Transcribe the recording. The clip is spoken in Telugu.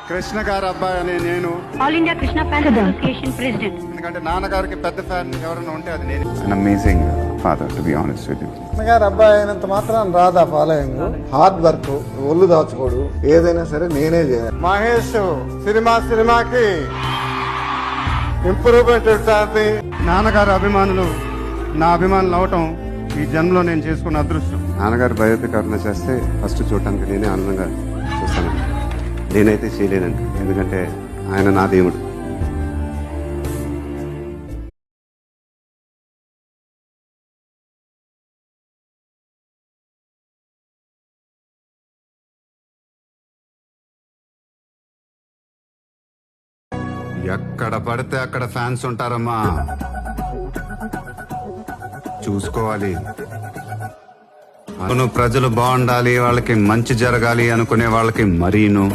కృష్ణ గారు అబ్బాయి అని నేను all India Krishna fans association president. ఎందుకంటే నాన్నగారికి పెద్ద ఫ్యాన్ ఎవరైనా ఉంటే అది నేను. An amazing father, to be honest with you. గారు అబ్బాయి అయినంత మాత్రం రాదా ఫాలోయింగ్. హార్డ్ వర్క్, ఒళ్ళు దాచుకోడు, ఏదైనా సరే నేనే చేయాలి. మహేష్ సినిమాకి ఇంప్రూవ్మెంట్ ఉంటుంది. నాన్నగారు అభిమానులు నా అభిమానులు అవటం ఈ జన్మలో నేను చేసుకున్న అదృష్టం. నాన్నగారు బయోపిక్ ఎవరైనా చేస్తే ఫస్ట్ చూడటానికి నేనే ఆనందంగా చూస్తాను. నేనైతే చేయలేనండి, ఎందుకంటే ఆయన నా దేవుడు. ఎక్కడ పడితే అక్కడ ఫ్యాన్స్ ఉంటారమ్మా, చూసుకోవాలి. ప్రజలు బాగుండాలి, వాళ్ళకి మంచి జరగాలి అనుకునే వాళ్ళకి మరీను